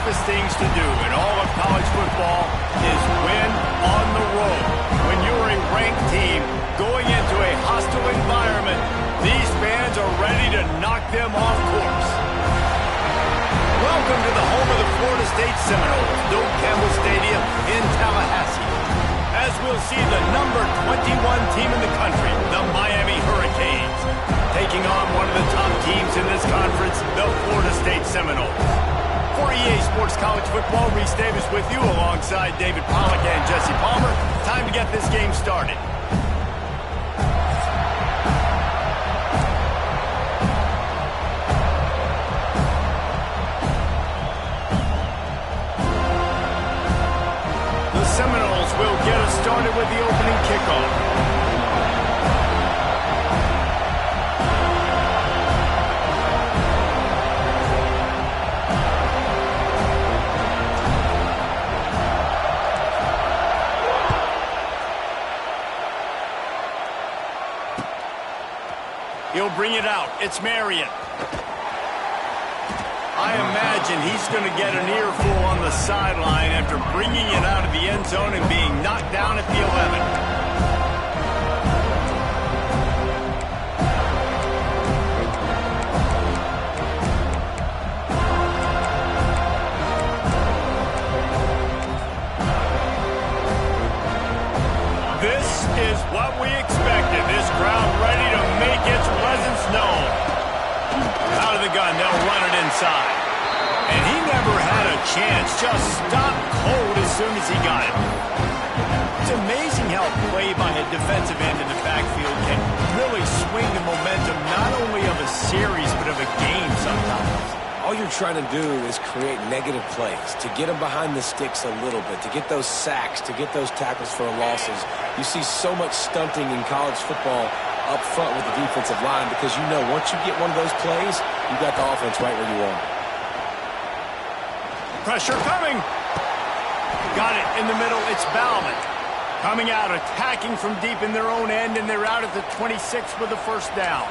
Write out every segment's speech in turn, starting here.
toughest things to do in all of college football is win on the road. When you're a ranked team going into a hostile environment, these fans are ready to knock them off course. Welcome to the home of the Florida State Seminoles, Doak Campbell Stadium in Tallahassee. As we'll see the number 21 team in the country, the Miami Hurricanes, taking on one of the top teams in this conference, the Florida State Seminoles. For EA Sports College Football, Reese Davis with you alongside David Pollack and Jesse Palmer. Time to get this game started. The Seminoles will get us started with the opening kickoff. He'll bring it out. It's Marion. I imagine he's going to get an earful on the sideline after bringing it out of the end zone and being knocked down at the 11. This is what we expected. This crowd ready to make its presence known. Out of the gun, they'll run it inside. And he never had a chance. Just stopped cold as soon as he got it. It's amazing how play by a defensive end in the backfield can really swing the momentum not only of a series but of a game sometimes. All you're trying to do is create negative plays, to get them behind the sticks a little bit, to get those sacks, to get those tackles for losses. You see so much stunting in college football up front with the defensive line because you know once you get one of those plays, you got the offense right where you want. Pressure coming. Got it in the middle. It's Bauman. Coming out, attacking from deep in their own end, and they're out at the 26 with a first down.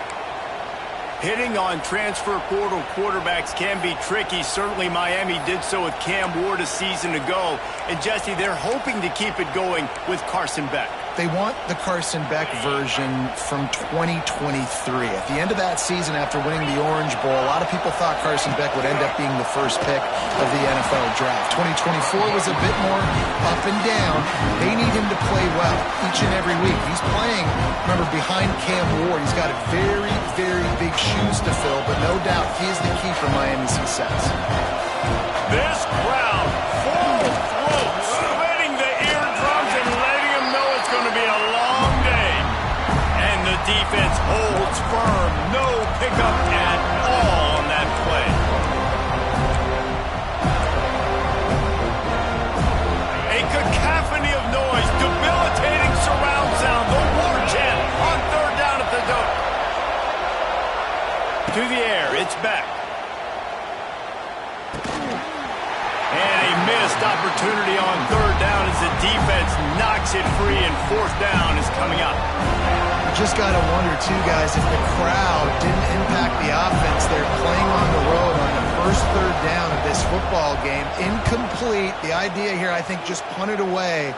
Hitting on transfer portal quarterbacks can be tricky. Certainly Miami did so with Cam Ward a season ago. And Jesse, they're hoping to keep it going with Carson Beck. They want the Carson Beck version from 2023. At the end of that season, after winning the Orange Bowl, a lot of people thought Carson Beck would end up being the first pick of the NFL draft. 2024 was a bit more up and down. They need him to play well each and every week. He's playing, remember, behind Cam Ward. He's got very, very big shoes to fill, but no doubt he is the key for Miami's success. This crowd, full throat, splitting the eardrums and letting them know it's going to be a long day. And the defense holds firm. No pickup at all on that play. A cacophony of noise, debilitating surround sound, the war chant on third down at the Doak. To the air, it's back. And a missed opportunity on third down as the defense knocks it free and fourth down is coming up. You just got to wonder, too, guys, if the crowd didn't impact the offense. They're playing on the road on the first third down of this football game. Incomplete. The idea here, I think, just punt it away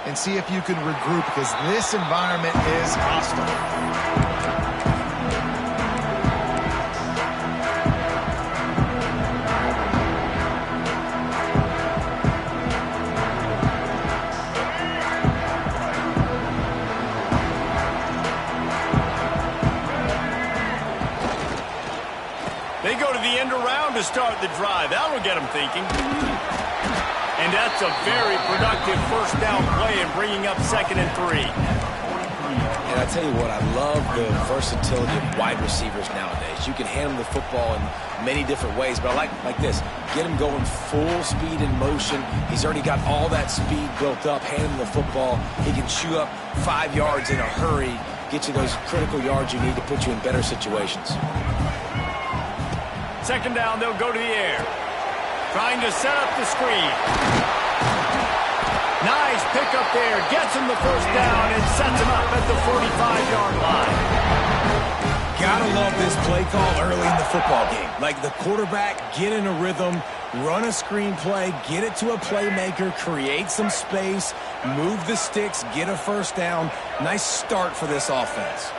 and see if you can regroup because this environment is hostile. They go to the end around to start the drive. That'll get them thinking. And that's a very productive first down play and bringing up 2nd and 3. And I tell you what, I love the versatility of wide receivers nowadays. You can hand them the football in many different ways, but I like this. Get him going full speed in motion. He's already got all that speed built up. Hand him the football. He can chew up 5 yards in a hurry, get you those critical yards you need to put you in better situations. 2nd down, they'll go to the air. Trying to set up the screen. Nice pickup there. Gets him the first down and sets him up at the 45-yard line. Gotta love this play call early in the football game. Like the quarterback, get in a rhythm, Run a screen play, get it to a playmaker, create some space, move the sticks, get a first down. Nice start for this offense.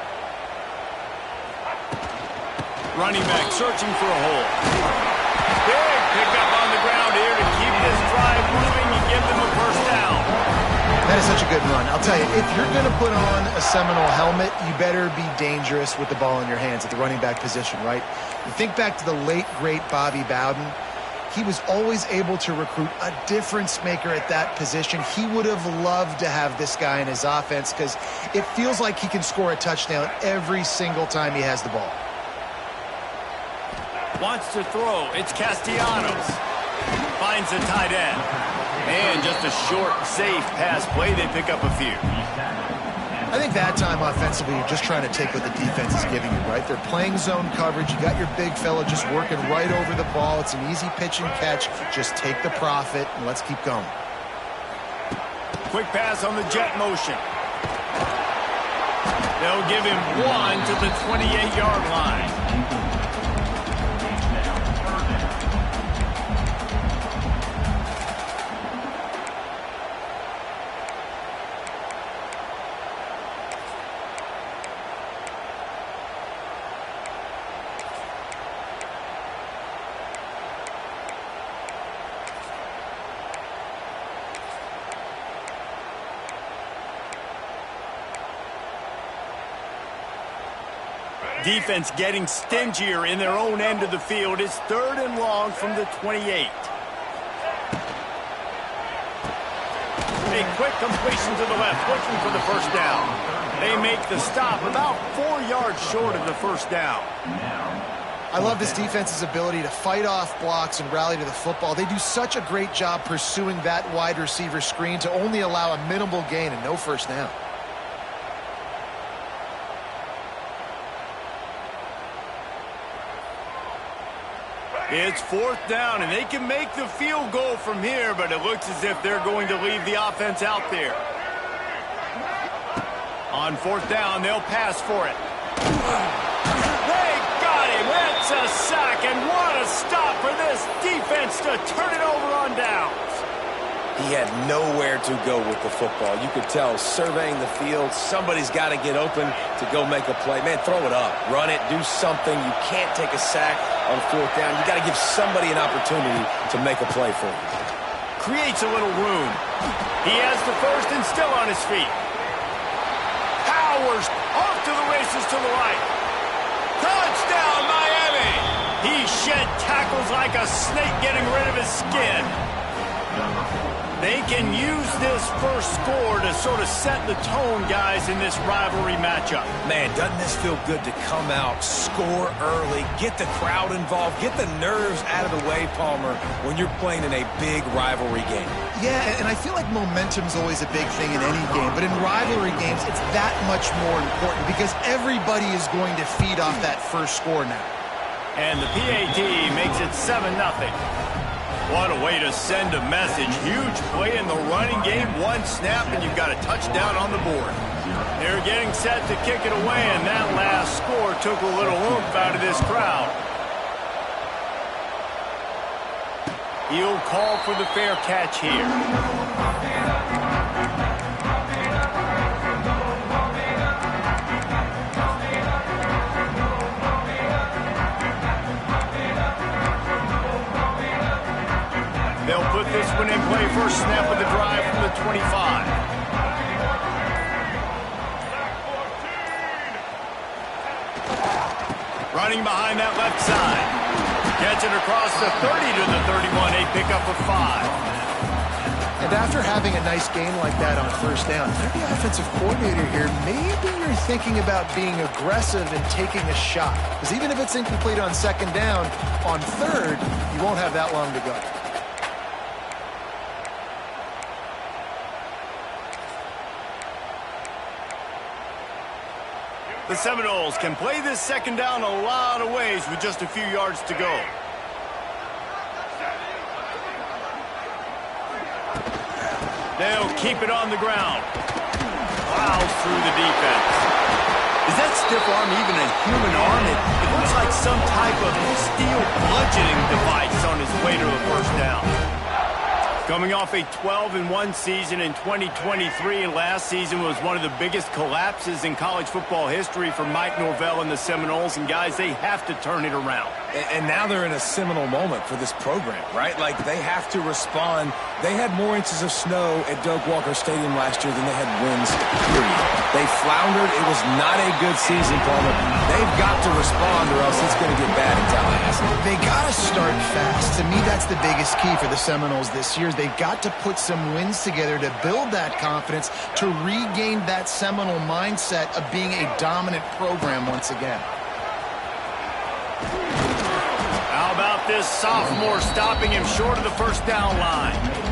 Running back searching for a hole. Big pickup on the ground here to keep this drive moving and give them a first down. That is such a good run. I'll tell you, if you're going to put on a Seminole helmet, you better be dangerous with the ball in your hands at the running back position, right? You think back to the late, great Bobby Bowden. He was always able to recruit a difference maker at that position. He would have loved to have this guy in his offense because it feels like he can score a touchdown every single time he has the ball. Wants to throw. It's Castellanos. Finds the tight end. And just a short, safe pass play. They pick up a few. I think that time offensively, you're just trying to take what the defense is giving you, right? They're playing zone coverage. You got your big fella just working right over the ball. It's an easy pitch and catch. Just take the profit and let's keep going. Quick pass on the jet motion. They'll give him one to the 28-yard line. Defense getting stingier in their own end of the field. It's 3rd and long from the 28. A quick completion to the left, looking for the first down. They make the stop about 4 yards short of the first down. I love this defense's ability to fight off blocks and rally to the football. They do such a great job pursuing that wide receiver screen to only allow a minimal gain and no first down. It's 4th down, and they can make the field goal from here, but it looks as if they're going to leave the offense out there. On 4th down, they'll pass for it. They got him. That's a sack, and what a stop for this defense to turn it over on downs. He had nowhere to go with the football. You could tell, surveying the field, somebody's got to get open to go make a play. Man, throw it up. Run it. Do something. You can't take a sack on 4th down. You got to give somebody an opportunity to make a play for you. Creates a little room. He has the first and still on his feet. Powers off to the races to the right. Touchdown, Miami! He shed tackles like a snake getting rid of his skin. They can use this first score to sort of set the tone, guys, in this rivalry matchup. Man, doesn't this feel good to come out, score early, get the crowd involved, get the nerves out of the way, Palmer, when you're playing in a big rivalry game? Yeah, and I feel like momentum's always a big thing in any game, but in rivalry games, it's that much more important because everybody is going to feed off that first score now. And the PAT makes it 7-0. What a way to send a message. Huge play in the running game. One snap, and you've got a touchdown on the board. They're getting set to kick it away, and that last score took a little oomph out of this crowd. He'll call for the fair catch here. They'll put this one in play. First snap of the drive from the 25. Running behind that left side. Gets it across the 30 to the 31. A pickup of 5. And after having a nice game like that on first down, if you're the offensive coordinator here, maybe you're thinking about being aggressive and taking a shot. Because even if it's incomplete on 2nd down, on 3rd, you won't have that long to go. The Seminoles can play this 2nd down a lot of ways with just a few yards to go. They'll keep it on the ground. Plows through the defense. Is that stiff arm even a human arm? It looks like some type of steel bludgeoning device on his way to the first Coming off a 12-1 season in 2023, and last season was one of the biggest collapses in college football history for Mike Norvell and the Seminoles. And, guys, they have to turn it around. And now they're in a seminal moment for this program, right? Like, they have to respond. They had more inches of snow at Doak Walker Stadium last year than they had wins, period. They floundered. It was not a good season, Palmer. They've got to respond or else it's going to get bad in Tallahassee. They got to start fast. To me, that's the biggest key for the Seminoles this year. They've got to put some wins together to build that confidence, to regain that Seminole mindset of being a dominant program once again. How about this sophomore stopping him short of the first down line?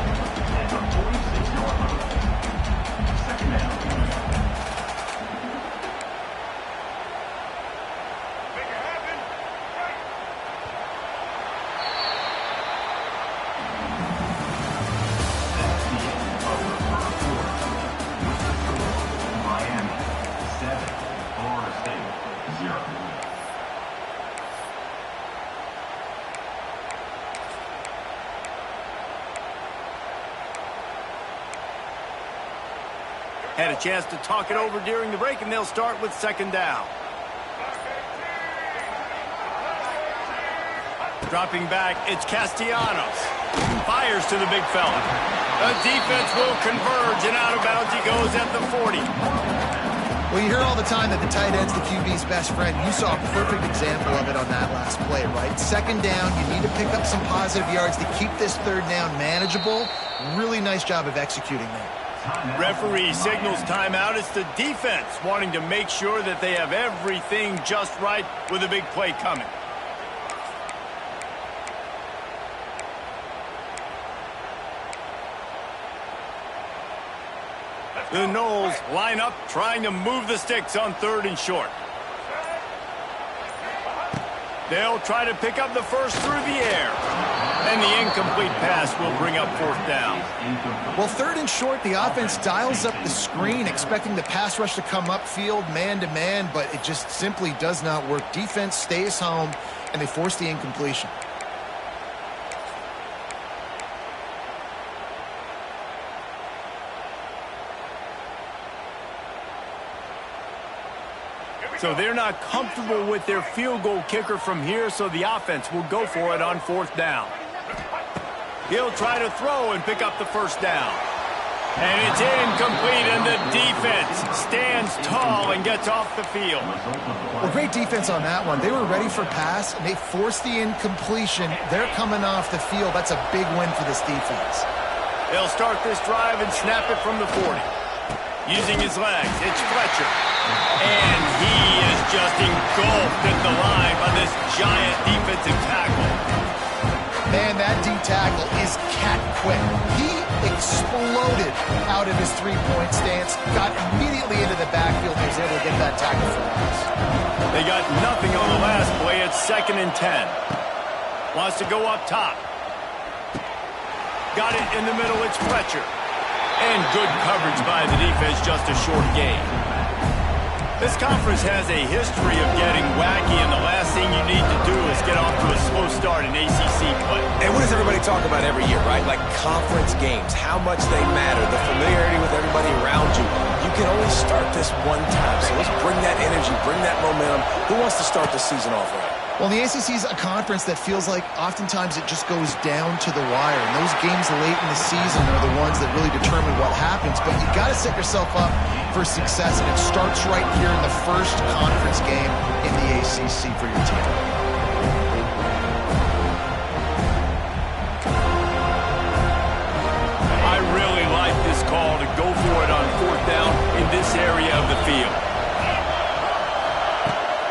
Had a chance to talk it over during the break, and they'll start with second down. Dropping back, it's Castellanos. Fires to the big fella. The defense will converge, and out of bounds he goes at the 40. Well, you hear all the time that the tight end's the QB's best friend. You saw a perfect example of it on that last play, right? Second down, you need to pick up some positive yards to keep this third down manageable. Really nice job of executing that. Referee signals timeout. It's the defense wanting to make sure that they have everything just right with a big play coming. The Noles line up, trying to move the sticks on third and short. They'll try to pick up the first through the air. And the incomplete pass will bring up fourth down. Well, third and short, the offense dials up the screen, expecting the pass rush to come upfield man-to-man, but it just simply does not work. Defense stays home, and they force the incompletion. So they're not comfortable with their field goal kicker from here, so the offense will go for it on fourth down. He'll try to throw and pick up the first down. And it's incomplete, and the defense stands tall and gets off the field. Well, great defense on that one. They were ready for pass, and they forced the incompletion. They're coming off the field. That's a big win for this defense. They'll start this drive and snap it from the 40. Using his legs, it's Fletcher. And he is just engulfed at the line by this giant defensive tackle. Man, that D-tackle is cat quick. He exploded out of his three-point stance, got immediately into the backfield, and was able to get that tackle for us. They got nothing on the last play. It's 2nd and 10. Wants to go up top. Got it in the middle. It's Fletcher. And good coverage by the defense, just a short gain. This conference has a history of getting wacky, and the last thing you need to do is get off to a slow start in ACC play. And what does everybody talk about every year, right? Like conference games, how much they matter, the familiarity with everybody around you. You can only start this one time, so let's bring that energy, bring that momentum. Who wants to start the season off right? Well, the ACC is a conference that feels like oftentimes it just goes down to the wire. And those games late in the season are the ones that really determine what happens. But you got to set yourself up for success, and it starts right here in the first conference game in the ACC for your team. I really like this call to go for it on fourth down in this area of the field.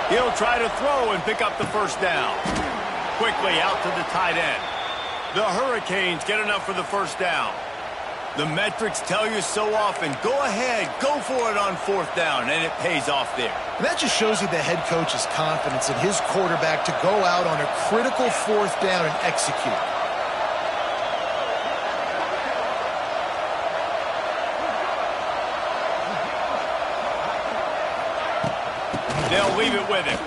He'll try to throw and pick up the first down. Quickly out to the tight end. The Hurricanes get enough for the first down. The metrics tell you so often, go ahead, go for it on fourth down, and it pays off there. And that just shows you the head coach's confidence in his quarterback to go out on a critical fourth down and execute. They'll leave it with him.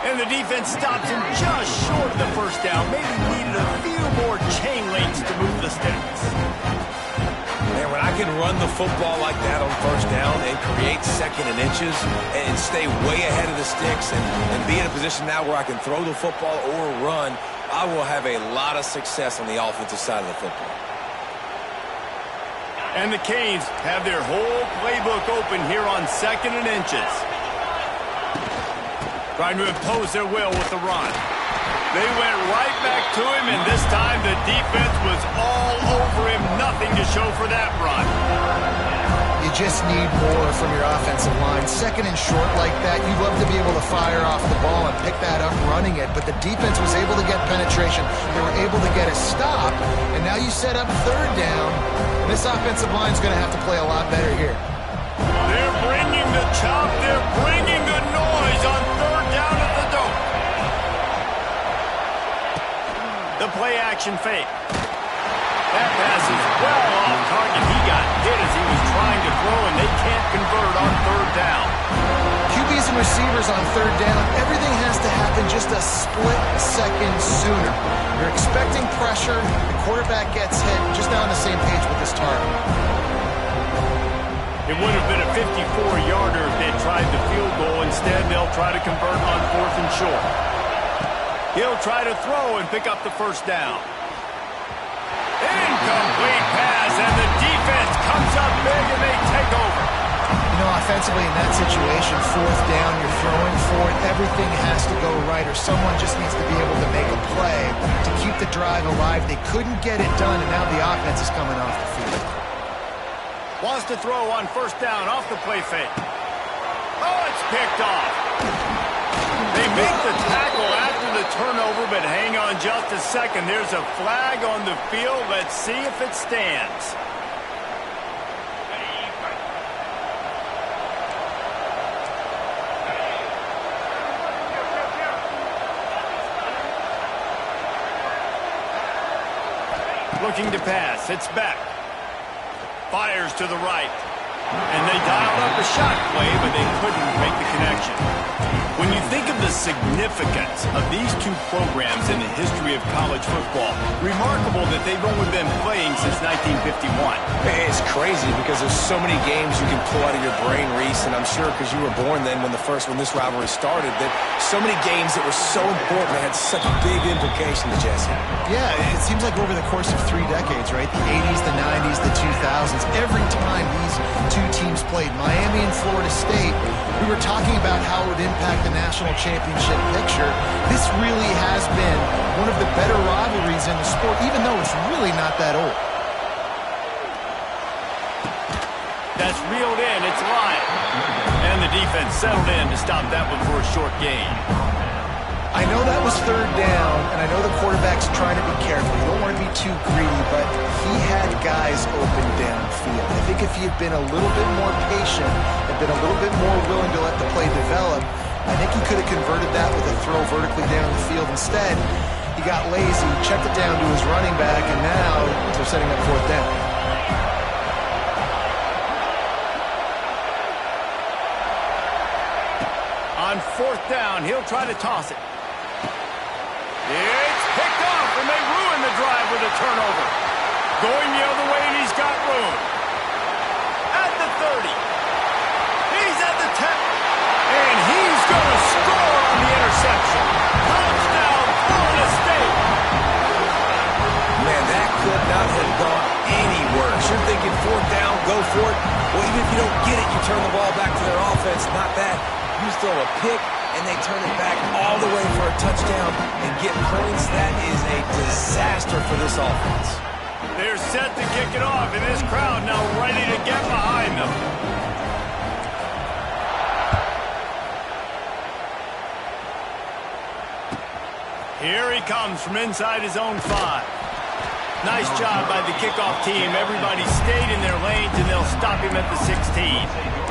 And the defense stops him just short of the first first down. Maybe needed a few more chain links to move the sticks. Man, when I can run the football like that on first down and create second and inches and stay way ahead of the sticks and be in a position now where I can throw the football or run, I will have a lot of success on the offensive side of the football. And the Canes have their whole playbook open here on second and inches. Trying to impose their will with the run. They went right back to him, and this time the defense was all over him. Nothing to show for that run. You just need more from your offensive line. Second and short like that, you'd love to be able to fire off the ball and pick that up running it, but the defense was able to get penetration. They were able to get a stop, and now you set up third down. This offensive line is going to have to play a lot better here. They're bringing the chop. They're bringing the noise on third down at the dome. The play action fake. That pass is well off target. He got hit as he was trying to throw, and they can't convert on third down. QBs and receivers on third down, everything has to happen just a split second sooner. You're expecting pressure. The quarterback gets hit. Just not on the same page with this target. It would have been a 54-yarder if they tried the field goal. Instead, they'll try to convert on fourth and short. He'll try to throw and pick up the first down. Incomplete pass, and the defense comes up big, and they take over. You know, offensively in that situation, fourth down, you're throwing for it. Everything has to go right, or someone just needs to be able to make a play to keep the drive alive. They couldn't get it done, and now the offense is coming off the field. Wants to throw on first down off the play fake. Oh, it's picked off. They make the tackle after the turnover, but hang on just a second. There's a flag on the field. Let's see if it stands. Looking to pass. It's back. Fires to the right. And they dialed up a shot play, but they couldn't make the connection. When you think of the significance of these two programs in the history of college football, remarkable that they've only been playing since 1951. It's crazy because there's so many games you can pull out of your brain, Reese, and I'm sure because you were born then when this rivalry started, that so many games that were so important, that had such big implications, Jesse. Yeah, it seems like over the course of 3 decades, right? The 80s, the 90s, the 2000s, every time these two teams played, Miami and Florida State, we were talking about how it would impact the national championship picture. This really has been one of the better rivalries in the sport, even though it's really not that old. That's reeled in. It's live. And the defense settled in to stop that one for a short gain. I know that was third down, and I know the quarterback's trying to be careful. You don't want to be too greedy, but he had guys open downfield. I think if he had been a little bit more patient and been a little bit more willing to let the play develop, I think he could have converted that with a throw vertically down the field. Instead, he got lazy, checked it down to his running back, and now they're setting up fourth down. On fourth down, he'll try to toss it. It's picked off, and they ruin the drive with a turnover. Going the other way, and he's got room. At the 30. He's at the 10. And he's going to score on the interception. Touchdown, Florida State. Man, that could not have gone any worse. You're thinking fourth down, go for it. Well, even if you don't get it, you turn the ball back to their offense. Not that. You throw a pick, and they turn it back all the way for a touchdown and get points. That is a disaster for this offense. They're set to kick it off, and this crowd now ready to get behind them. Here he comes from inside his own 5. Nice job by the kickoff team. Everybody stayed in their lanes, and they'll stop him at the 16.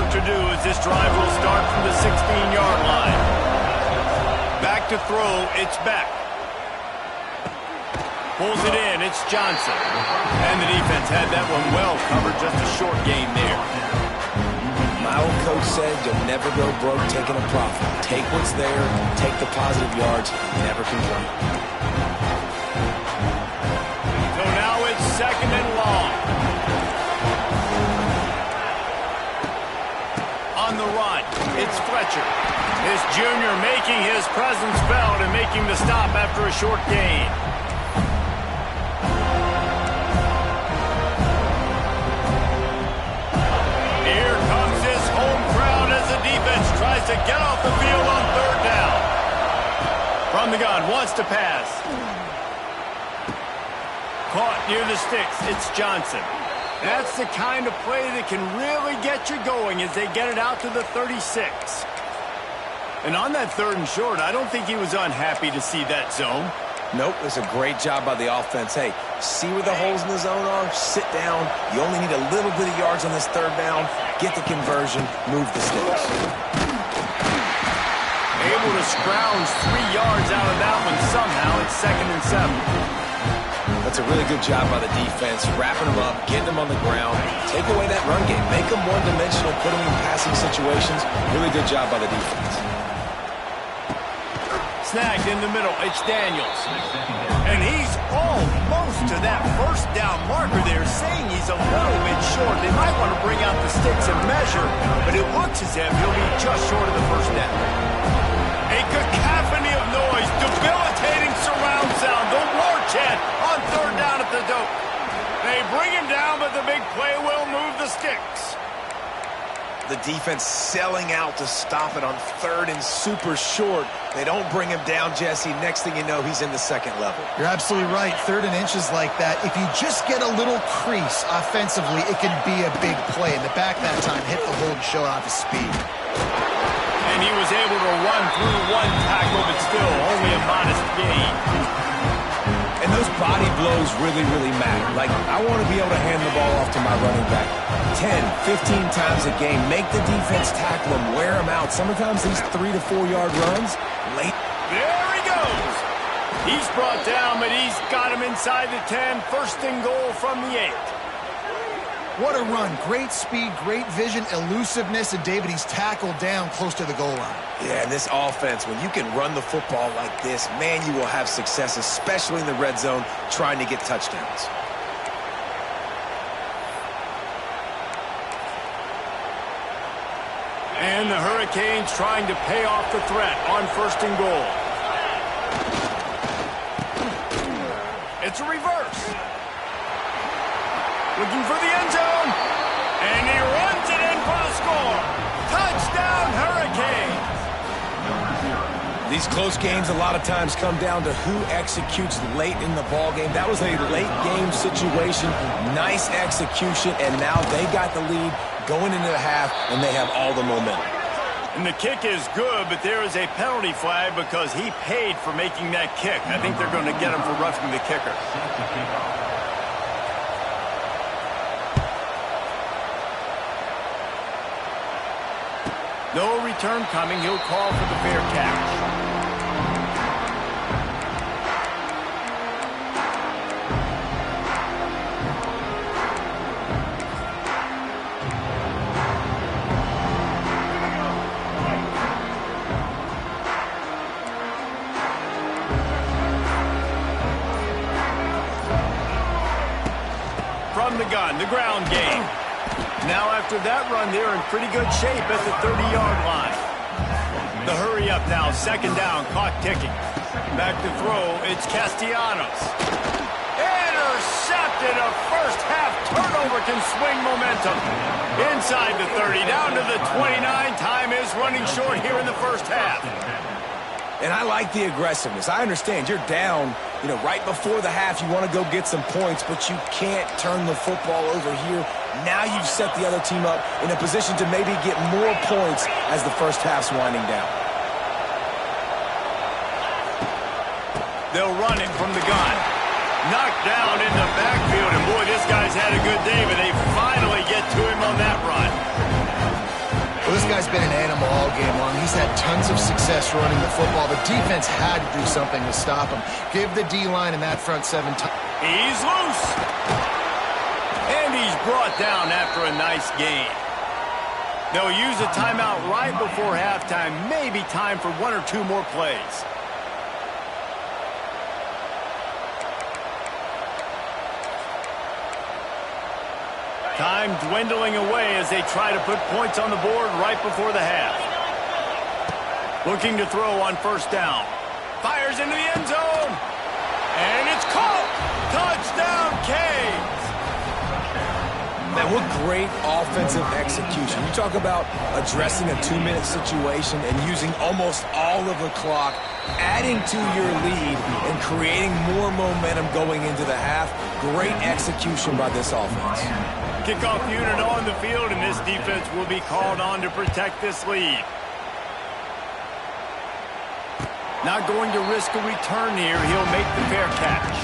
To do as this drive will start from the 16-yard line. Back to throw, it's back. Pulls it in, it's Johnson. And the defense had that one well covered, just a short gain there. never go broke taking a profit. Take what's there, take the positive yards, never complain. So now it's 2nd and long. On the run, it's Fletcher. This junior making his presence felt and making the stop after a short gain. Here comes his home crowd as the defense tries to get off the field on 3rd down. From the gun, wants to pass. Caught near the sticks, it's Johnson. That's the kind of play that can really get you going as they get it out to the 36. And on that 3rd and short, I don't think he was unhappy to see that zone. Nope, it's a great job by the offense. Hey, see where the holes in the zone are? Sit down. You only need a little bit of yards on this 3rd down. Get the conversion, move the sticks. Able to scrounge 3 yards out of that one somehow. It's 2nd and 7. That's a really good job by the defense, wrapping them up, getting them on the ground. Take away that run game. Make them one-dimensional, put them in passing situations. Really good job by the defense. Snagged in the middle, it's Daniels. And he's almost to that 1st down marker there, saying he's a little bit short. They might want to bring out the sticks and measure, but it looks as if he'll be just short of the 1st down. A cacophony of noise, debilitating surround sound, the war chant on 3rd down at the dope. They bring him down, but the big play will move the sticks. The defense selling out to stop it on 3rd and super short. They don't bring him down, Jesse. Next thing you know, he's in the 2nd level. You're absolutely right. 3rd and inches like that, if you just get a little crease offensively, it can be a big play. In the back that time, hit the hole and show off his speed. And he was able to run through 1 tackle, but still only a modest gain. And those body blows really, really matter. Like, I want to be able to hand the ball off to my running back 10, 15 times a game. Make the defense tackle him, wear him out. Sometimes these 3 to 4 yard runs, late. There he goes. He's brought down, but he's got him inside the 10. 1st and goal from the 8. What a run. Great speed, great vision, elusiveness, and David, he's tackled down close to the goal line. Yeah, and this offense, when you can run the football like this, man, you will have success, especially in the red zone, trying to get touchdowns. And the Hurricanes trying to pay off the threat on 1st and goal. It's a reverse. Looking for the end zone. And he runs it in for the score. Touchdown, Hurricanes. These close games a lot of times come down to who executes late in the ball game. That was a late game situation. Nice execution, and now they got the lead going into the half, and they have all the momentum. And the kick is good, but there is a penalty flag because he paid for making that kick. I think they're going to get him for roughing the kicker. No return coming. He'll call for the fair catch. From the gun, the ground game. Now after that run, they're in pretty good shape at the 30-yard line. The hurry up now, 2nd down, clock ticking. Back to throw, it's Castellanos. Intercepted, a first half turnover can swing momentum. Inside the 30, down to the 29. Time is running short here in the 1st half. And I like the aggressiveness. I understand you're down, right before the half. You want to go get some points, but you can't turn the football over here. Now you've set the other team up in a position to maybe get more points as the 1st half's winding down. They'll run it from the gun. Knocked down in the backfield, and boy, this guy's had a good day, but they finally get to him on that run. Well, this guy's been an animal all game long. He's had tons of success running the football. The defense had to do something to stop him. Give the D-line in that front 7 times. He's loose. And he's brought down after a nice gain. They'll use a timeout right before halftime. Maybe time for one or two more plays. Time dwindling away as they try to put points on the board right before the half. Looking to throw on first down. Fires into the end zone. And it's caught. Touchdown, Canes. Man, what great offensive execution. You talk about addressing a 2-minute situation and using almost all of the clock, adding to your lead and creating more momentum going into the half. Great execution by this offense. Kickoff unit on the field, and this defense will be called on to protect this lead. Not going to risk a return here. He'll make the fair catch.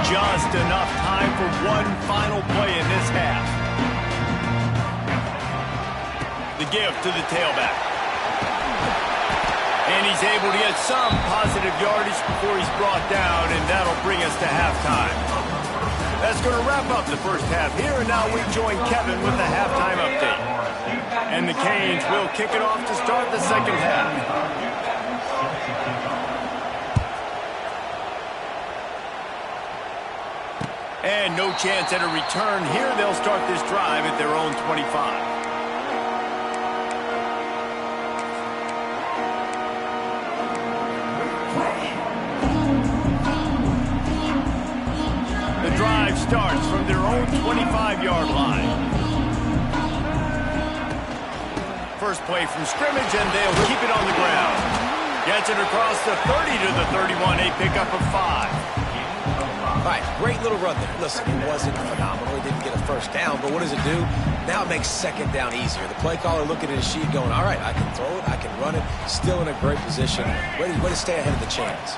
Just enough time for one final play in this half. The give to the tailback. And he's able to get some positive yardage before he's brought down, and that'll bring us to halftime. That's going to wrap up the first half here, and now we join Kevin with the halftime update. And the Canes will kick it off to start the second half. And no chance at a return here. They'll start this drive at their own 25. The drive starts from their own 25-yard line. First play from scrimmage, and they'll keep it on the ground. Gets it across the 30 to the 31, a pickup of 5. All right, great little run there. Listen, it wasn't phenomenal. He didn't get a first down, but what does it do? Now it makes second down easier. The play caller looking at his sheet going, all right, I can throw it, I can run it. Still in a great position. Way to stay ahead of the chains.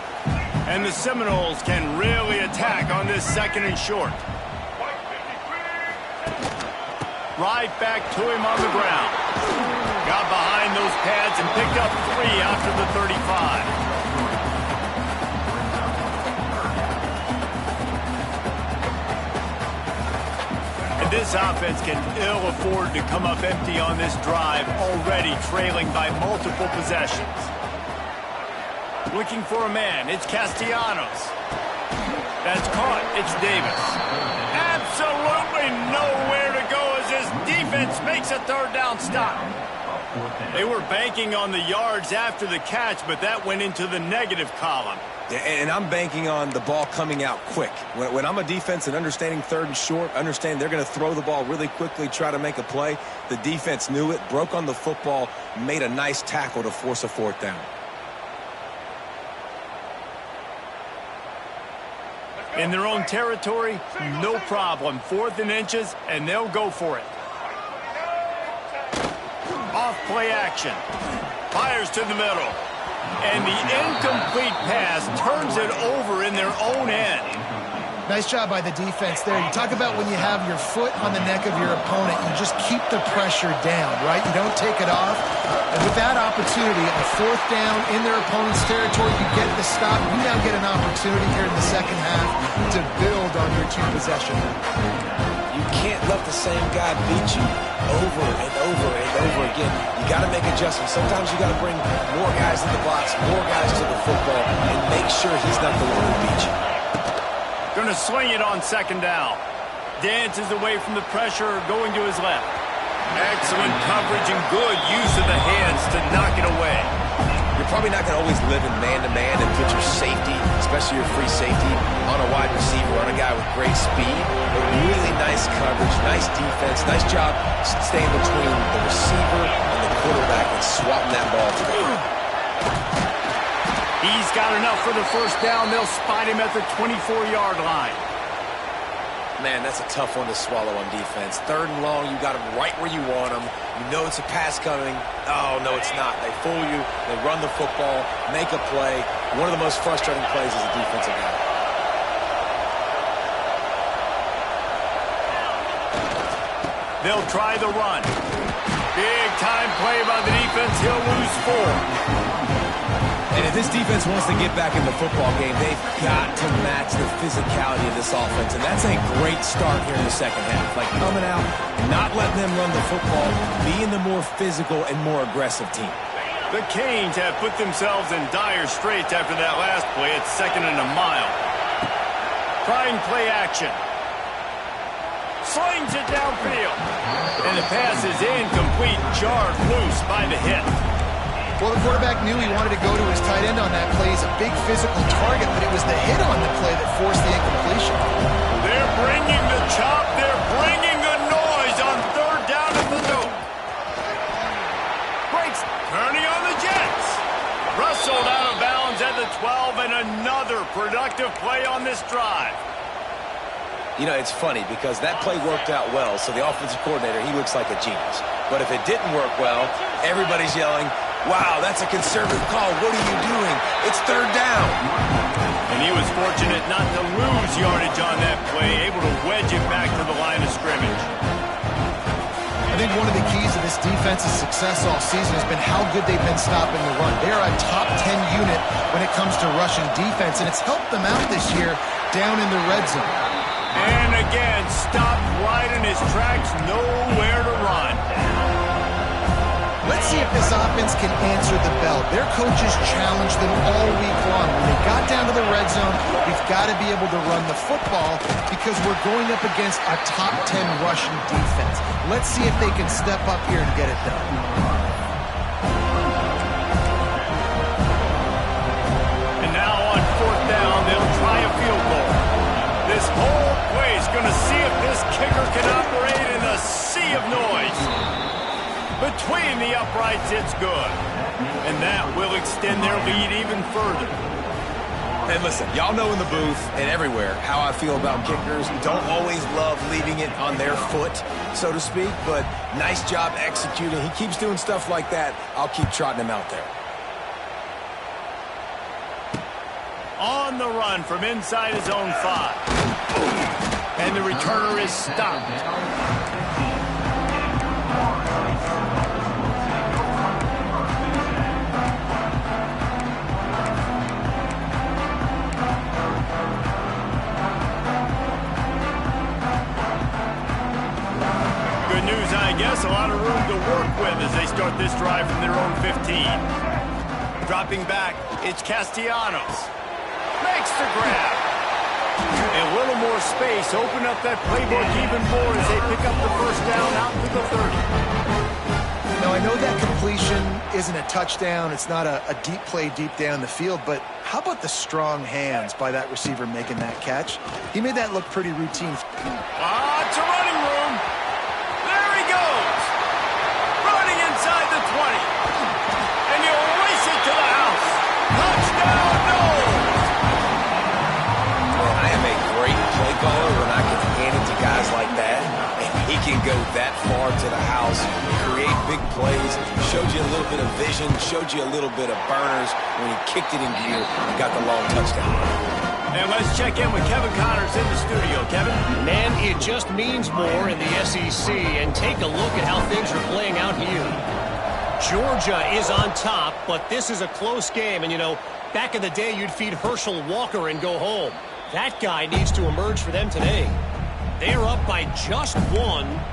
And the Seminoles can really attack on this second and short. Right back to him on the ground. Got behind those pads and picked up 3 after the 35. This offense can ill afford to come up empty on this drive, already trailing by multiple possessions. Looking for a man, it's Castellanos. That's caught, it's Davis. Absolutely nowhere to go as this defense makes a third down stop. They were banking on the yards after the catch, but that went into the negative column. And I'm banking on the ball coming out quick. When I'm a defense and understanding third and short, understand they're going to throw the ball really quickly, try to make a play. The defense knew it, broke on the football, made a nice tackle to force a fourth down. In their own territory, no problem. 4th and inches, and they'll go for it. Off play action. Fires to the middle. And the incomplete pass turns it over in their own end. Nice job by the defense there. You talk about when you have your foot on the neck of your opponent, you just keep the pressure down, right? You don't take it off. And with that opportunity, a 4th down in their opponent's territory, you get the stop. You now get an opportunity here in the second half to build on your 2 possession. You can't let the same guy beat you over and over and over again. You got to make adjustments. Sometimes you got to bring more guys in the box, more guys to the football, and make sure he's not the one who beats you. Going to swing it on second down. Dances away from the pressure, going to his left. Excellent coverage and good use of the hands to knock it away. You're probably not going to always live in man-to-man and put your safety, especially your free safety, on a wide receiver, on a guy with great speed. But really nice coverage, nice defense, nice job staying between the receiver and the quarterback and swatting that ball to the ground. He's got enough for the first down. They'll spot him at the 24-yard line. Man, that's a tough one to swallow on defense. 3rd and long, you got him right where you want him. You know it's a pass coming. Oh, no, it's not. They fool you. They run the football, make a play. One of the most frustrating plays as a defensive guy. They'll try the run. Big time play by the defense. He'll lose 4. And if this defense wants to get back in the football game, they've got to match the physicality of this offense. And that's a great start here in the second half. Like coming out and not letting them run the football, being the more physical and more aggressive team. The Canes have put themselves in dire straits after that last play. It's 2nd and a mile. Trying play action. Slings it downfield. And the pass is incomplete, jarred loose by the hit. Well, the quarterback knew he wanted to go to his tight end on that play. He's a big physical target, but it was the hit on the play that forced the incompletion. They're bringing the chop. They're bringing the noise on 3rd down at the note. Breaks, turning on the Jets. Rustled out of bounds at the 12, and another productive play on this drive. You know, it's funny because that play worked out well, so the offensive coordinator, he looks like a genius. But if it didn't work well, everybody's yelling, wow, that's a conservative call. What are you doing? It's 3rd down. And he was fortunate not to lose yardage on that play, able to wedge it back to the line of scrimmage. I think one of the keys to this defense's success all season has been how good they've been stopping the run. They're a top 10 unit when it comes to rushing defense, and it's helped them out this year down in the red zone. And again, stopped right in his tracks, nowhere to run. Let's see if this offense can answer the bell. Their coaches challenged them all week long. When they got down to the red zone, we've got to be able to run the football because we're going up against a top 10 rushing defense. Let's see if they can step up here and get it done. And now on 4th down, they'll try a field goal. This whole play is going to see if this kicker can operate in a sea of noise. Between the uprights, it's good. And that will extend their lead even further. And listen, y'all know in the booth and everywhere how I feel about kickers. Don't always love leaving it on their foot, so to speak, but nice job executing. He keeps doing stuff like that. I'll keep trotting him out there. On the run from inside his own 5. And the returner is stopped. Good news, I guess. A lot of room to work with as they start this drive from their own 15. Dropping back, it's Castellanos. Makes the grab. And a little more space. Open up that playbook even more as they pick up the 1st down out to the 30. Now, I know that completion isn't a touchdown. It's not a deep play deep down the field, but how about the strong hands by that receiver making that catch? He made that look pretty routine. It's a running room. There he goes. Running inside the 20. And he'll race it to the house. Touchdown, Noles. I am a great play caller when I can hand it to guys like that. And he can go that far to the house, create big plays, showed you a little bit of vision, showed you a little bit of burners when he kicked it in gear and got the long touchdown. And let's check in with Kevin Connors in the studio. Kevin? Man, it just means more in the SEC. And take a look at how things are playing out here. Georgia is on top, but this is a close game. And, you know, back in the day, you'd feed Herschel Walker and go home. That guy needs to emerge for them today. They're up by just 1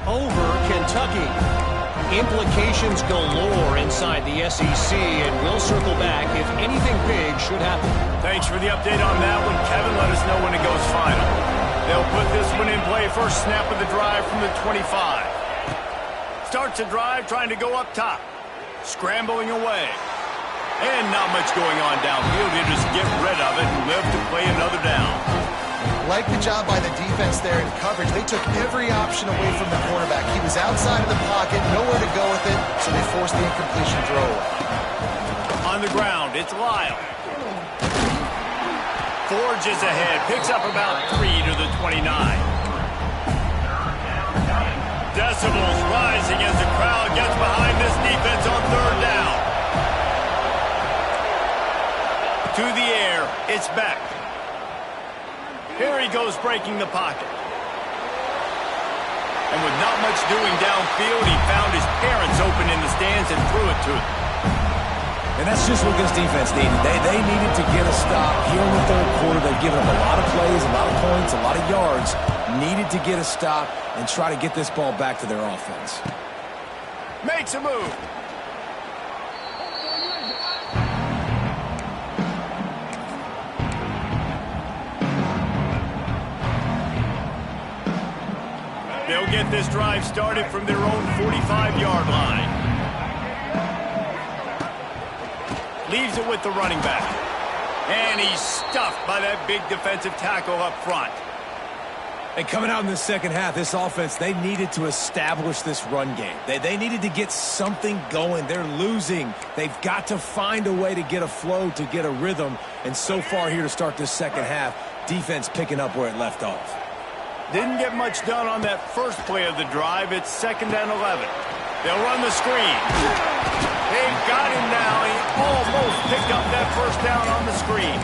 over Kentucky. Implications galore inside the SEC, and we'll circle back if anything big should happen. Thanks for the update on that one, Kevin. Let us know when it goes final. They'll put this one in play. First snap of the drive from the 25. Starts a drive trying to go up top. Scrambling away. And not much going on downfield. You just get rid of it and live to play another down. Like the job by the defense there in coverage. They took every option away from the quarterback. He was outside of the pocket, nowhere to go with it, so they forced the incompletion throwaway. On the ground, it's Lyle. Forges ahead, picks up about 3 to the 29. Decibels rising as the crowd gets behind this defense on 3rd down. To the air, it's Beck. Here he goes breaking the pocket. And with not much doing downfield, he found his parents open in the stands and threw it to them. And that's just what this defense needed. They needed to get a stop here in the third quarter. They've given up a lot of plays, a lot of points, a lot of yards. Needed to get a stop and try to get this ball back to their offense. Makes a move. They'll get this drive started from their own 45-yard line. Leaves it with the running back. And he's stuffed by that big defensive tackle up front. And coming out in the second half, this offense, they needed to establish this run game. They needed to get something going. They're losing. They've got to find a way to get a flow, to get a rhythm. And so far here to start this second half, defense picking up where it left off. Didn't get much done on that first play of the drive. It's 2nd and 11. They'll run the screen. They've got him now. He almost picked up that first down on the screen.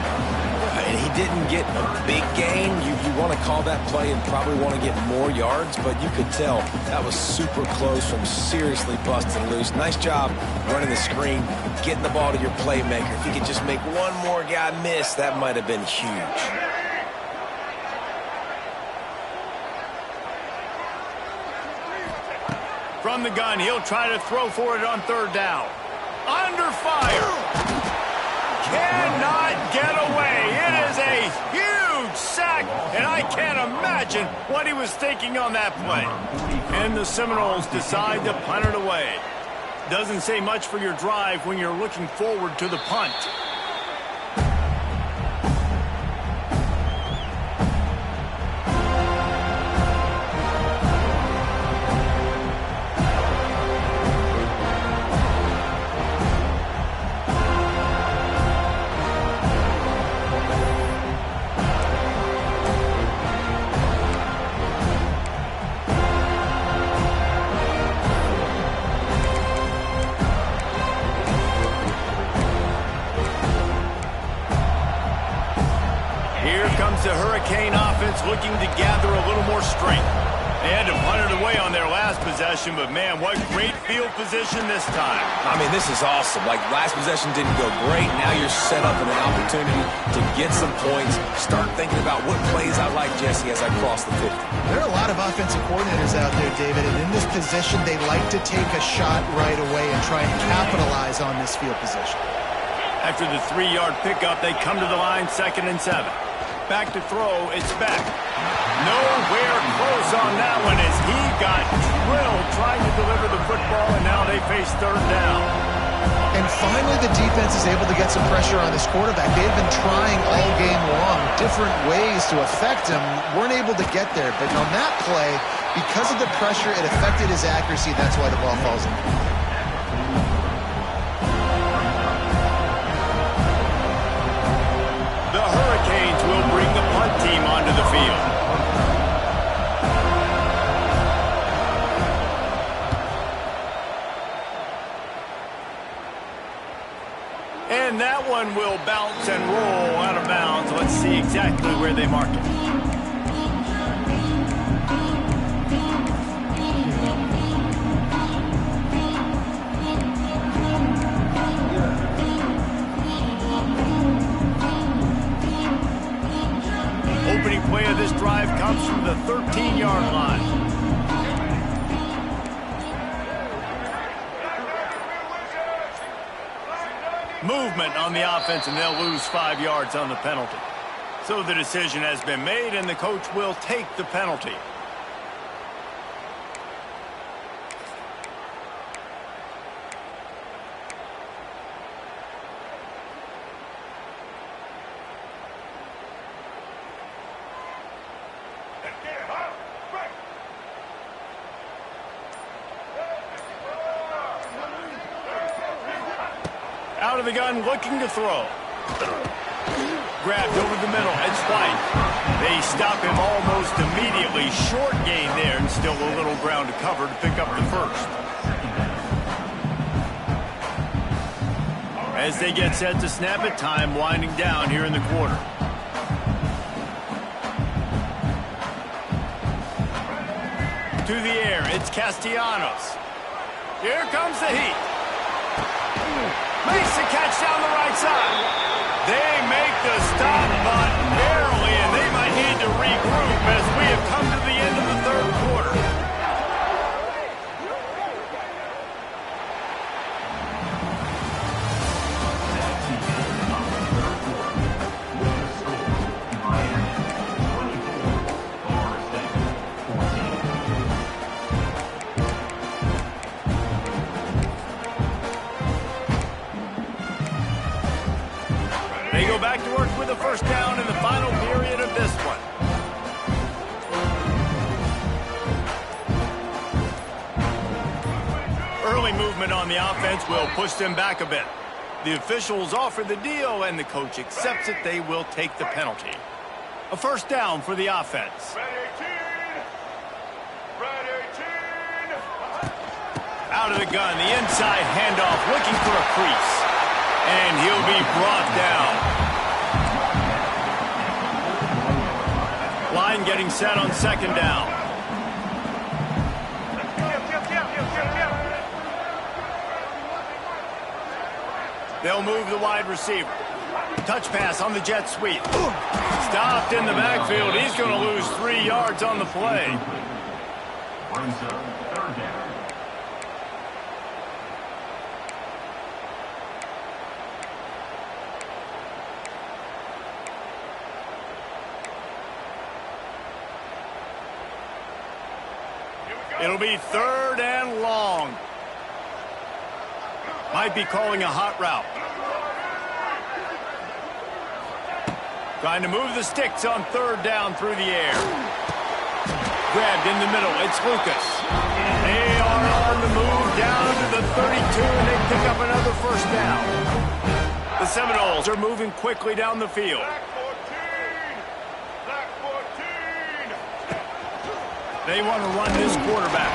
And he didn't get a big gain. You want to call that play and probably want to get more yards, but you could tell that was super close from seriously busting loose. Nice job running the screen, getting the ball to your playmaker. If he could just make one more guy miss, that might have been huge. From the gun, he'll try to throw for it on 3rd down. Under fire. Cannot get away. It is a huge sack, and I can't imagine what he was thinking on that play. And the Seminoles decide to punt it away. Doesn't say much for your drive when you're looking forward to the punt. The Hurricane offense looking to gather a little more strength. They had to punt it away on their last possession, but man, what great field position this time. I mean, this is awesome. Like, last possession didn't go great. Now you're set up in an opportunity to get some points. Start thinking about what plays I like, Jesse, as I cross the 50. There are a lot of offensive coordinators out there, David, and in this position, they like to take a shot right away and try and capitalize on this field position. After the 3-yard pickup, they come to the line, 2nd and 7. Back to throw, it's back. Nowhere close on that one as he got drilled trying to deliver the football, and now they face 3rd down. And finally the defense is able to get some pressure on this quarterback. They've been trying all game long different ways to affect him, weren't able to get there. But on that play, because of the pressure, it affected his accuracy. That's why the ball falls in. The Hurricanes will bring the punt team onto the field. And that one will bounce and roll out of bounds. Let's see exactly where they mark it. Opening play of this drive comes from the 13-yard line. Movement on the offense, and they'll lose 5 yards on the penalty. So the decision has been made, and the coach will take the penalty. Out of the gun, looking to throw. Grabbed over the middle. It's White. They stop him almost immediately. Short gain there, and still a little ground to cover to pick up the first. As they get set to snap it, time winding down here in the quarter. To the air, it's Castellanos. Here comes the heat. Makes the catch down the right side. They make the stop, but barely, and they might need to regroup as we have come to the end of the third quarter. They go back to work with a first down in the final period of this one. Early movement on the offense will push them back a bit. The officials offer the deal, and the coach accepts it. They will take the penalty. A first down for the offense. Out of the gun, the inside handoff, looking for a crease. And he'll be brought down. Line getting set on second down. They'll move the wide receiver. Touch pass on the jet sweep. Stopped in the backfield. He's going to lose 3 yards on the play. It'll be third and long. Might be calling a hot route. Trying to move the sticks on third down through the air. Grabbed in the middle. It's Lucas. They are on the move down to the 32, and they pick up another first down. The Seminoles are moving quickly down the field. They want to run this quarterback.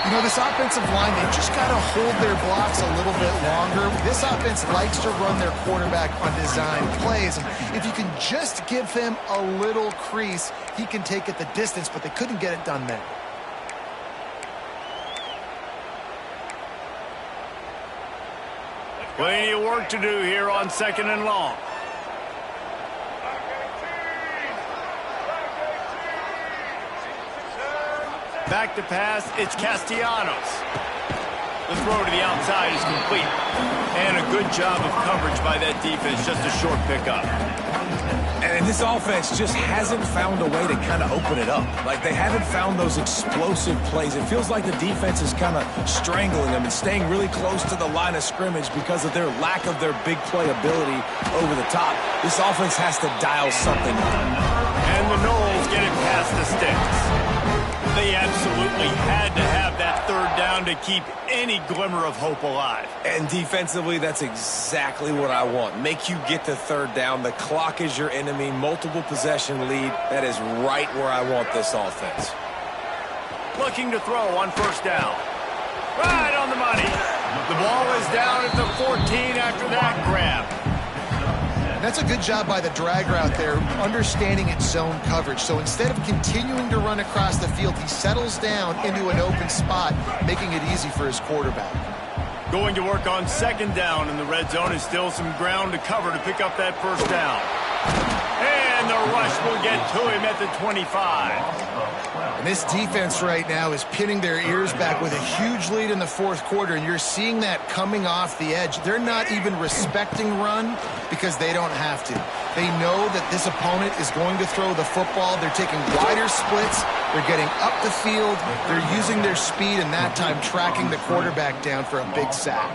You know, this offensive line, they just got to hold their blocks a little bit longer. This offense likes to run their quarterback on design plays. And if you can just give him a little crease, he can take it the distance, but they couldn't get it done there. Plenty of work to do here on second and long. Back to pass, it's Castellanos. The throw to the outside is complete. And a good job of coverage by that defense, just a short pickup. And this offense just hasn't found a way to kind of open it up. Like, they haven't found those explosive plays. It feels like the defense is kind of strangling them and staying really close to the line of scrimmage because of their lack of their big play ability over the top. This offense has to dial something up. And the Noles get it past the sticks. They absolutely had to have that third down to keep any glimmer of hope alive. And defensively, that's exactly what I want. Make you get the third down. The clock is your enemy. Multiple possession lead. That is right where I want this offense. Looking to throw on first down. Right on the money. The ball is down at the 14 after that grab. That's a good job by the drag route there, understanding its zone coverage. So instead of continuing to run across the field, he settles down into an open spot, making it easy for his quarterback. Going to work on second down, and the red zone is still some ground to cover to pick up that first down. And the rush will get to him at the 25. And this defense right now is pinning their ears back with a huge lead in the fourth quarter, and you're seeing that coming off the edge. They're not even respecting run because they don't have to. They know that this opponent is going to throw the football. They're taking wider splits. They're getting up the field. They're using their speed, and that time tracking the quarterback down for a big sack.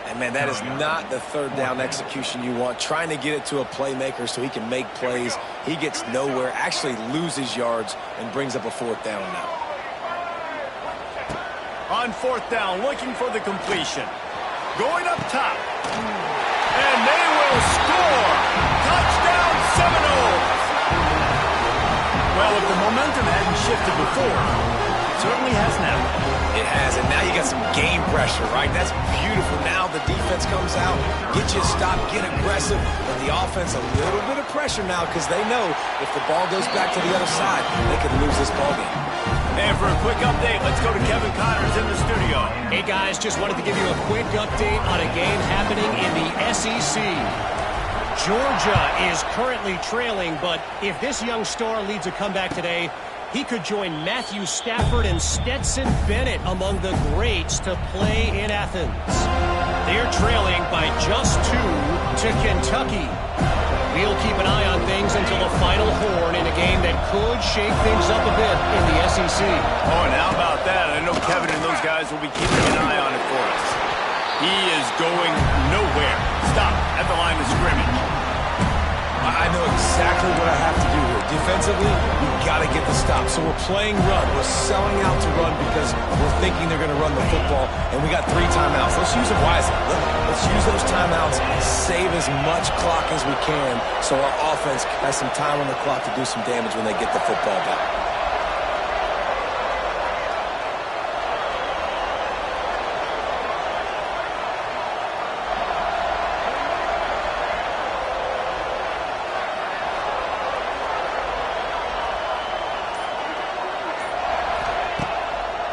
And, man, that is not the third down execution you want. Trying to get it to a playmaker so he can make plays. He gets nowhere, actually loses yards, and brings up a fourth down now. On fourth down, looking for the completion. Going up top. And they will score. Touchdown, Seminoles. Well, if the momentum hadn't shifted before, it certainly has now. It has, and now you got some game pressure, right? That's beautiful. Now the defense comes out, get you a stop, get aggressive, and the offense a little bit of pressure now because they know if the ball goes back to the other side, they could lose this ball game. And for a quick update, let's go to Kevin Connors in the studio. Hey, guys, just wanted to give you a quick update on a game happening in the SEC. Georgia is currently trailing, but if this young star leads a comeback today, he could join Matthew Stafford and Stetson Bennett among the greats to play in Athens. They're trailing by just 2 to Kentucky. We'll keep an eye on things until the final horn in a game that could shake things up a bit in the SEC. Oh, and how about that? I know Kevin and those guys will be keeping an eye on it for us. He is going nowhere. Stop at the line of scrimmage. I know exactly what I have to do here. Defensively, we've got to get the stop. So we're playing run. We're selling out to run because we're thinking they're going to run the football, and we got 3 timeouts. Let's use them wisely. Let's use those timeouts, save as much clock as we can so our offense has some time on the clock to do some damage when they get the football back.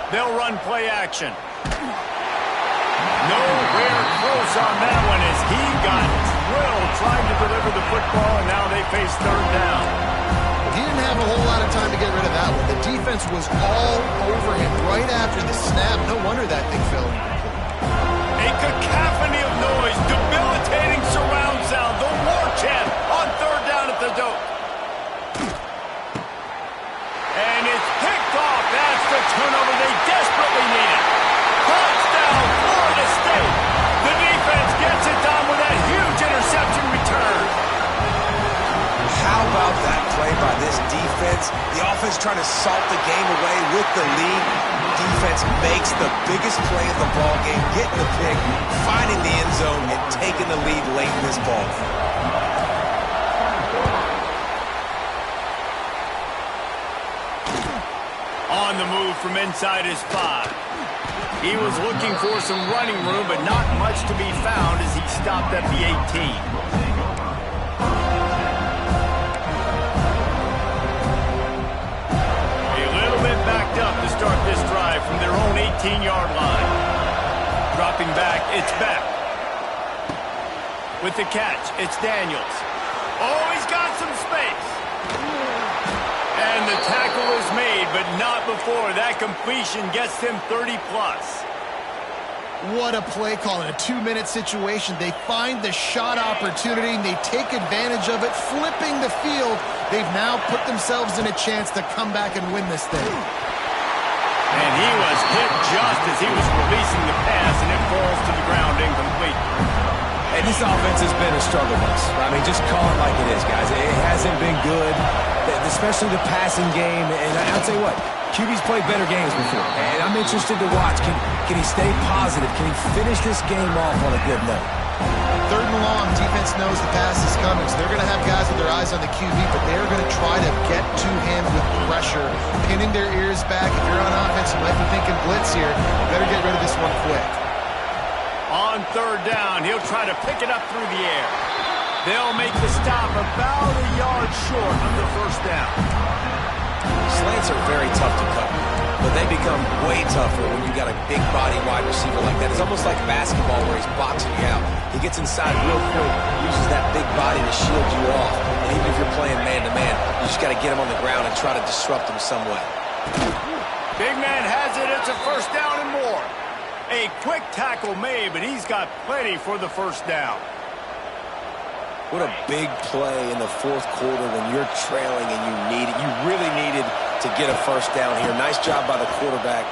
They'll run play action. Nowhere close on that one as he got drilled trying to deliver the football, and now they face 3rd down. He didn't have a whole lot of time to get rid of that one. The defense was all over him right after the snap. No wonder that thing fell incomplete. A cacophony of noise, debilitating surround sound, the war chant on 3rd down at the dope. And it's picked off. That's the turnover they desperately needed. Touchdown, Florida State. The defense gets it done with that huge interception return. How about that play by this defense? The offense trying to salt the game away with the lead. Defense makes the biggest play of the ball game, getting the pick, finding the end zone, and taking the lead late in this ball game. On the move from inside his 5. He was looking for some running room, but not much to be found as he stopped at the 18. A little bit backed up to start this drive from their own 18-yard line. Dropping back, it's Beck. With the catch, it's Daniels. Oh, he's got some space. And the tackle is made, but not before that completion gets him 30-plus. What a play call in a 2-minute situation. They find the shot opportunity, and they take advantage of it, flipping the field. They've now put themselves in a chance to come back and win this thing. And he was hit just as he was releasing the pass, and it falls to the ground incomplete. And this offense has been a struggle bus. I mean, just call it like it is, guys. It hasn't been good, especially the passing game. And I'll tell you what, QB's played better games before. And I'm interested to watch. Can he stay positive? Can he finish this game off on a good note? 3rd and long, defense knows the pass is coming, so they're going to have guys with their eyes on the QB, but they're going to try to get to him with pressure, pinning their ears back. If you're on offense, you might be thinking blitz here. You better get rid of this one quick. On 3rd down, he'll try to pick it up through the air. They'll make the stop about a yard short of the 1st down. Slants are very tough to cover, but they become way tougher when you got a big body wide receiver like that. It's almost like basketball where he's boxing you out. He gets inside real quick, uses that big body to shield you off. And even if you're playing man-to-man, you just got to get him on the ground and try to disrupt him some way. Big man has it. It's a 1st down and more. A quick tackle made, but he's got plenty for the 1st down. What a big play in the 4th quarter when you're trailing and you really needed to get a 1st down here. Nice job by the quarterback.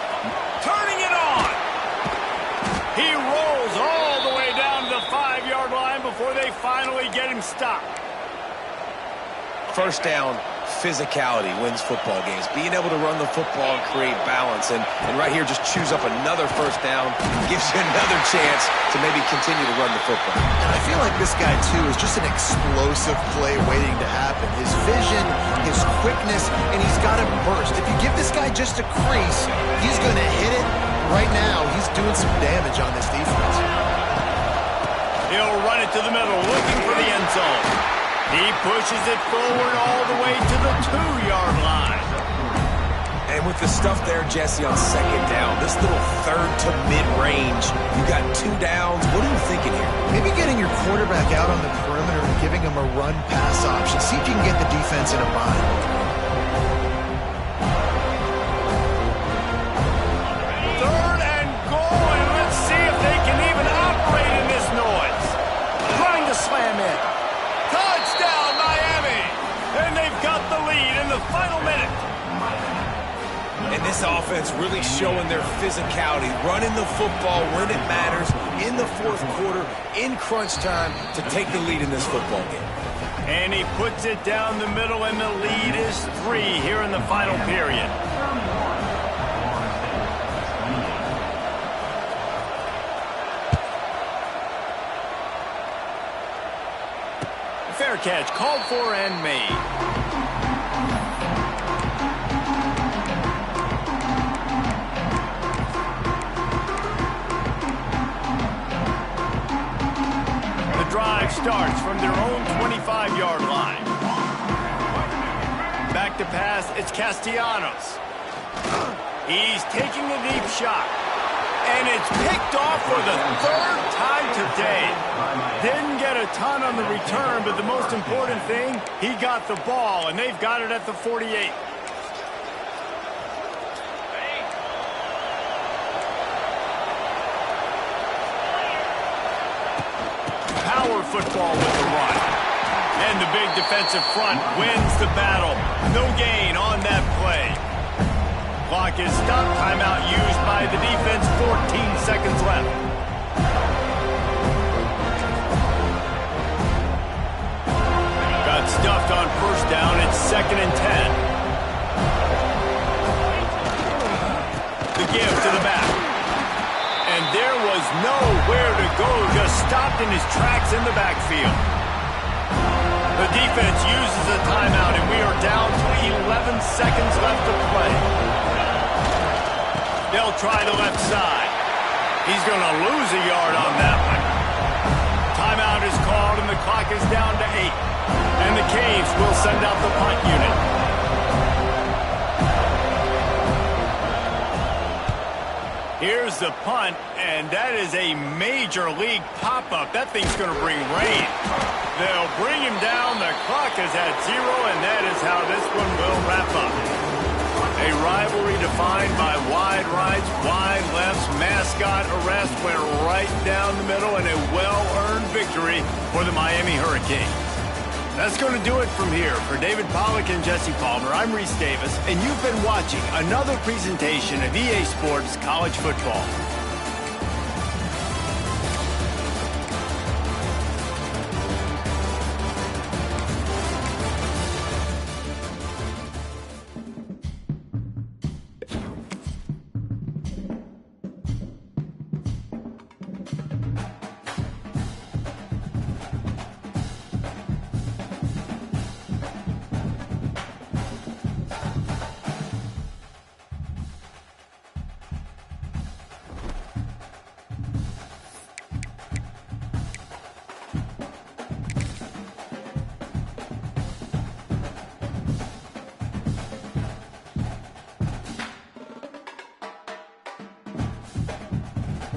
Turning it on. He rolls all the way down to the 5-yard line before they finally get him stopped. 1st down, physicality wins football games. Being able to run the football and create balance. And right here, just choose up another 1st down. Gives you another chance to maybe continue to run the football. And I feel like this guy, too, is just an explosive play waiting to happen. His vision, his quickness, and he's got a burst. If you give this guy just a crease, he's going to hit it. Right now, he's doing some damage on this defense. He'll run it to the middle, looking for the end zone. He pushes it forward all the way to the 2-yard line. And with the stuff there, Jesse, on second down, this little third to mid-range, you got 2 downs. What are you thinking here? Maybe getting your quarterback out on the perimeter and giving him a run-pass option. See if you can get the defense in a bind. Third and goal, and let's see if they can even operate in this noise. Trying to slam in. Touchdown, Miami! And they've got the lead in the final minute. And this offense really showing their physicality, running the football when it matters, in the fourth quarter, in crunch time, to take the lead in this football game. And he puts it down the middle, and the lead is 3 here in the final period. Fair catch, called for and made. Drive starts from their own 25-yard line. Back to pass, it's Castellanos. He's taking a deep shot. And it's picked off for the 3rd time today. Didn't get a ton on the return, but the most important thing, he got the ball, and they've got it at the 48. Power football with the run. And the big defensive front wins the battle. No gain on that play. Clock is stopped. Timeout used by the defense. 14 seconds left. Got stuffed on first down. It's 2nd and 10. The give to the back. And there was nowhere to go, just stopped in his tracks in the backfield. The defense uses a timeout, and we are down to 11 seconds left to play. They'll try the left side. He's going to lose a yard on that one. Timeout is called, and the clock is down to 8. And the Caves will send out the punt unit. Here's the punt, and that is a major league pop-up. That thing's going to bring rain. They'll bring him down. The clock is at 0, and that is how this one will wrap up. A rivalry defined by wide rights, wide lefts, mascot arrest went right down the middle, and a well-earned victory for the Miami Hurricanes. That's going to do it from here. For David Pollack and Jesse Palmer, I'm Reese Davis, and you've been watching another presentation of EA Sports College Football.